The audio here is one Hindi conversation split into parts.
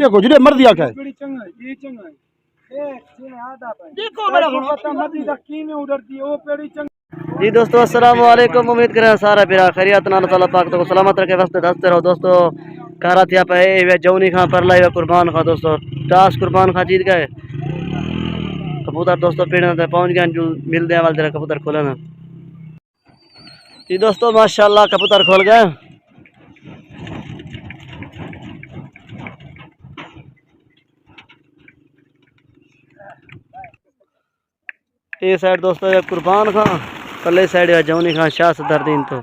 देखो जिधे मर्जी आके जी दोस्तों अस्सलाम वालेकुम। उम्मीद करें सारा बिरा खैरियत नाल अल्लाह पाक तो सलामत रखे वास्ते दसते रहो दोस्तों। कारा थिया पे जौनी खां पर लाई कुर्बान खां दोस्तों टास कुर्बान खां जीत गए कबूतर दोस्तों पीढ़ तक पहुंच गए। मिलते हैं वाले जरा कबूतर खोले ना जी दोस्तों माशाल्लाह कबूतर खोल गए। ये साइड दोस्तों कुर्बान खां पल्ले साइड है जौनी खां शाह सदरदीन तो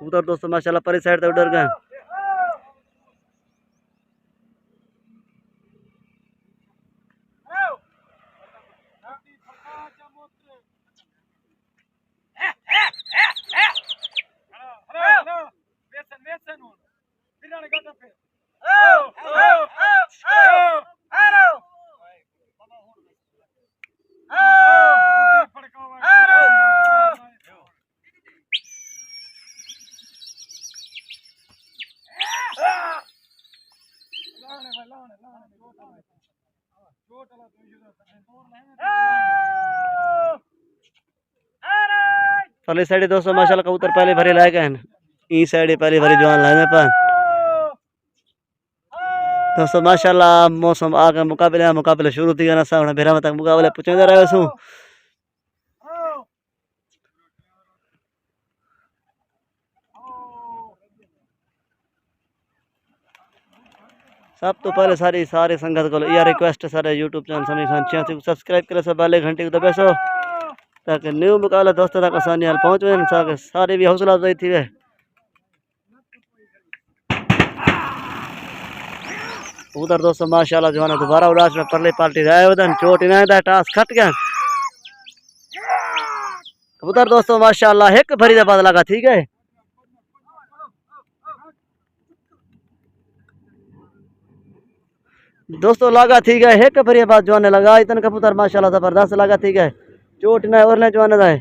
कबूतर दोस्तों माशाल्लाह परी साइड तक उधर गए। पहले साइड दोस्तों माशाल्लाह कबूतर पहले भरे लाए गए ई साइड पहले भरे जवान लाए पर दोस्तों माशाल्लाह मौसम आगे मुकाबले शुरू थी गया ना भेरा तक मुकाबले पुछंदा रहे सू। सब तो पहले सारी संगत को यह रिक्वेस्ट सारे यूट्यूब चैनल समी खान को सब्सक्राइब करे सब वाले घंटे को दबे सो ताकि न्यू मुकाबला दोस्तों तक आसानी हाल पहुँच वे सारे भी हौसला अफजाई थी वे उधर दोस्तों माशाल्लाह जवाना दोबारा उड़ास में परली पार्टी गए उधर चोट ना था टास खट गया उधर दोस्तों माशाल्लाह एक फरीदाबाद लगा ठीक है दोस्तों लगा ठीक है एक फरीदाबाद जवान लगा इतने कबूतर माशाल्लाह जबरदस्त लगा ठीक है चोट ना और जवान है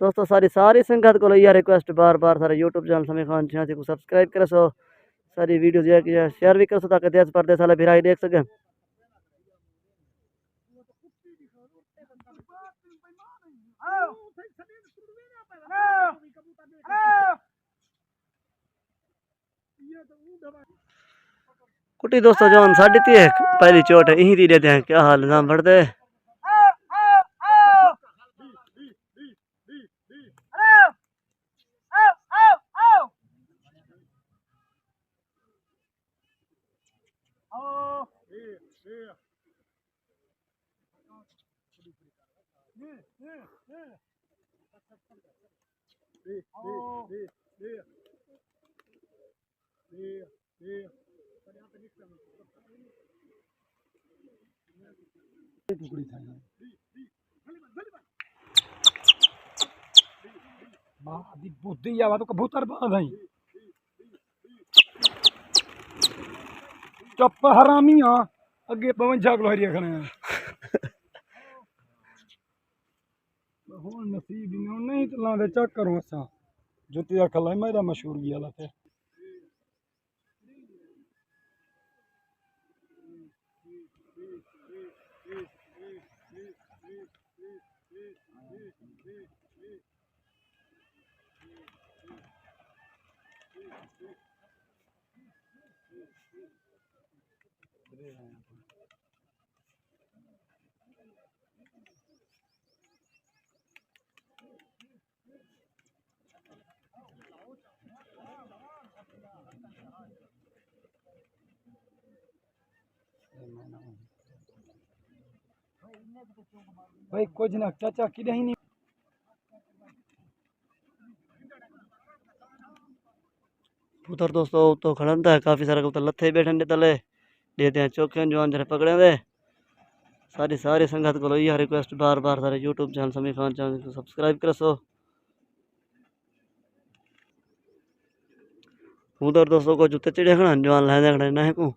दोस्तों सारी संगत को यह रिक्वेस्ट बार बार सारे यूट्यूब चैनल समी खान छियासी को सब्सक्राइब करे सो सारी वीडियो जो है शेयर भी कर सो ताकि देश परदेश वाले भिराई देख सके। कुटी दोस्तों जवान साड़ी थी पहली चोट है यही दी देते हैं क्या हाल नाम बढ़ते बुद्धि आवा तो कबूतर बांध है चुप हरामी हाँ अगे पवन झागलो हरिया खने हुन नसीब नहीं तो लांदे चेक करो असा जुत्ती दा खला मेरा मशहूर गया थे भाई कुछ ना चाचा कि नहीं उधर दोस्तों तो खड़ंदा है काफी सारा कबूतर लथे बैठे तले देते हैं चौके जवान जरा पकड़े दे सारी सारी संगत को यही रिक्वेस्ट बार बार सारे यूट्यूब चैनल समी खान चैनल को सब्सक्राइब कर सो। उधर दोस्तों को जूते चिड़े खड़ा जवान लहदे खड़े ना है को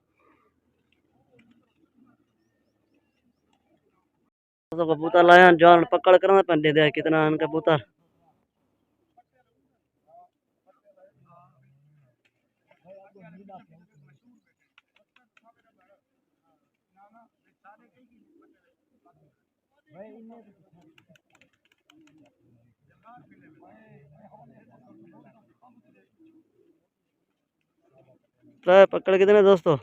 दोस्तों कबूतर लाया जवान पकड़ कर पंडे दे कितना अन कबूतर पकड़ कितने दोस्तों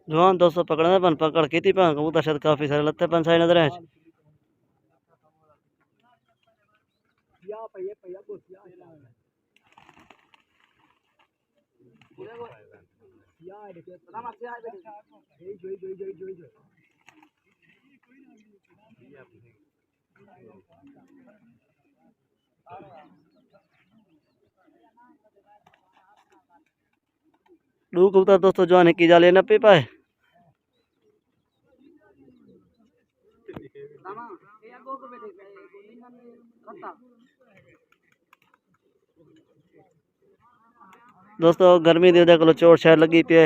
जवान दोस्तों पकड़ना पन पकड़ की थी पन कबूतर शायद काफी सारे लत्ते पन साइड नजर आए दो कबूतर दोस्तों जवान की जाले न पी पाए दोस्तों गर्मी दी देख लो चोट शायद लगी पे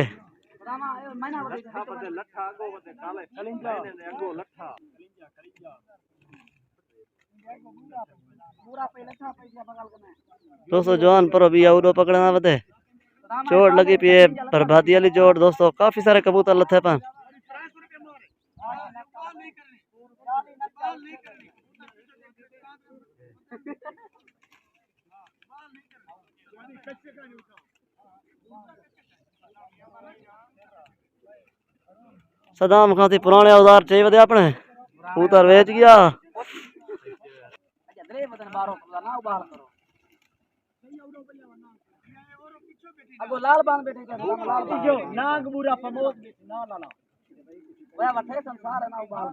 दोस्तों जवान पर भी आउडो पकड़ना बते चोट लगी पी है बर्बादी वाली चोट दोस्तों काफी सारे कबूतर लथे पान सदाम खां थी पुराने औजार चाहिए वे अपने कबूतर वेच गया अगो लाल बान बैठे का जो नाग बुरा प्रमोद ना ना ना वह वठे संसार है ना उबाल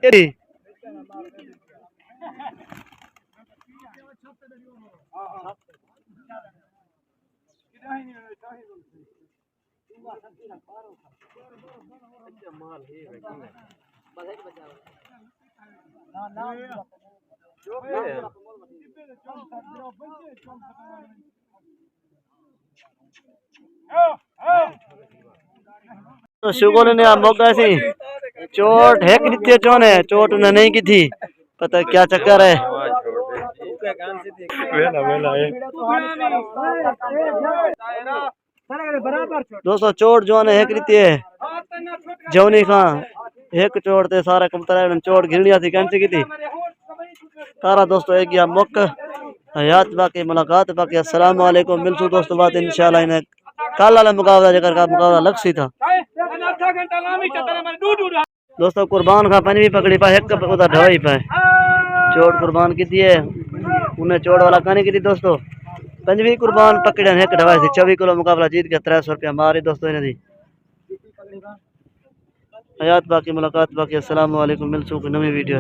ए तो शुगर ने मौका सी चोट है कि चोन है चोट ने नहीं की थी पता क्या चक्कर है दोस्तों चोट जो है है जौनी खां एक चोट ते सारा कबूतर चोट गिरनी थी कैंसी की थी तारा दोस्तों एक गया मुक हयात बाकी मुलाकात बाकी अस्सलाम वालेकुम मिलसू दोस्तों बात इंशाल्लाह इन्हें कल वाला मुकाबला जकर का मुकाबला लक्ष्य था दोस्तों कुर्बान खां पंजवी पकड़ी पाए एक उधर ढवाई पाए चोट कुर्बान की है उन्हें चोट वाला कहानी की थी दोस्तों पंजवी कुर्बान पकड़े एक ढवाई थी 24 किलो मुकाबला जीत के 300 रुपया मारी दोस्तों इन्हें दी हयात बाकी मुलाकात बाकी अस्सलाम वालेकुम मिलसू नवी वीडियो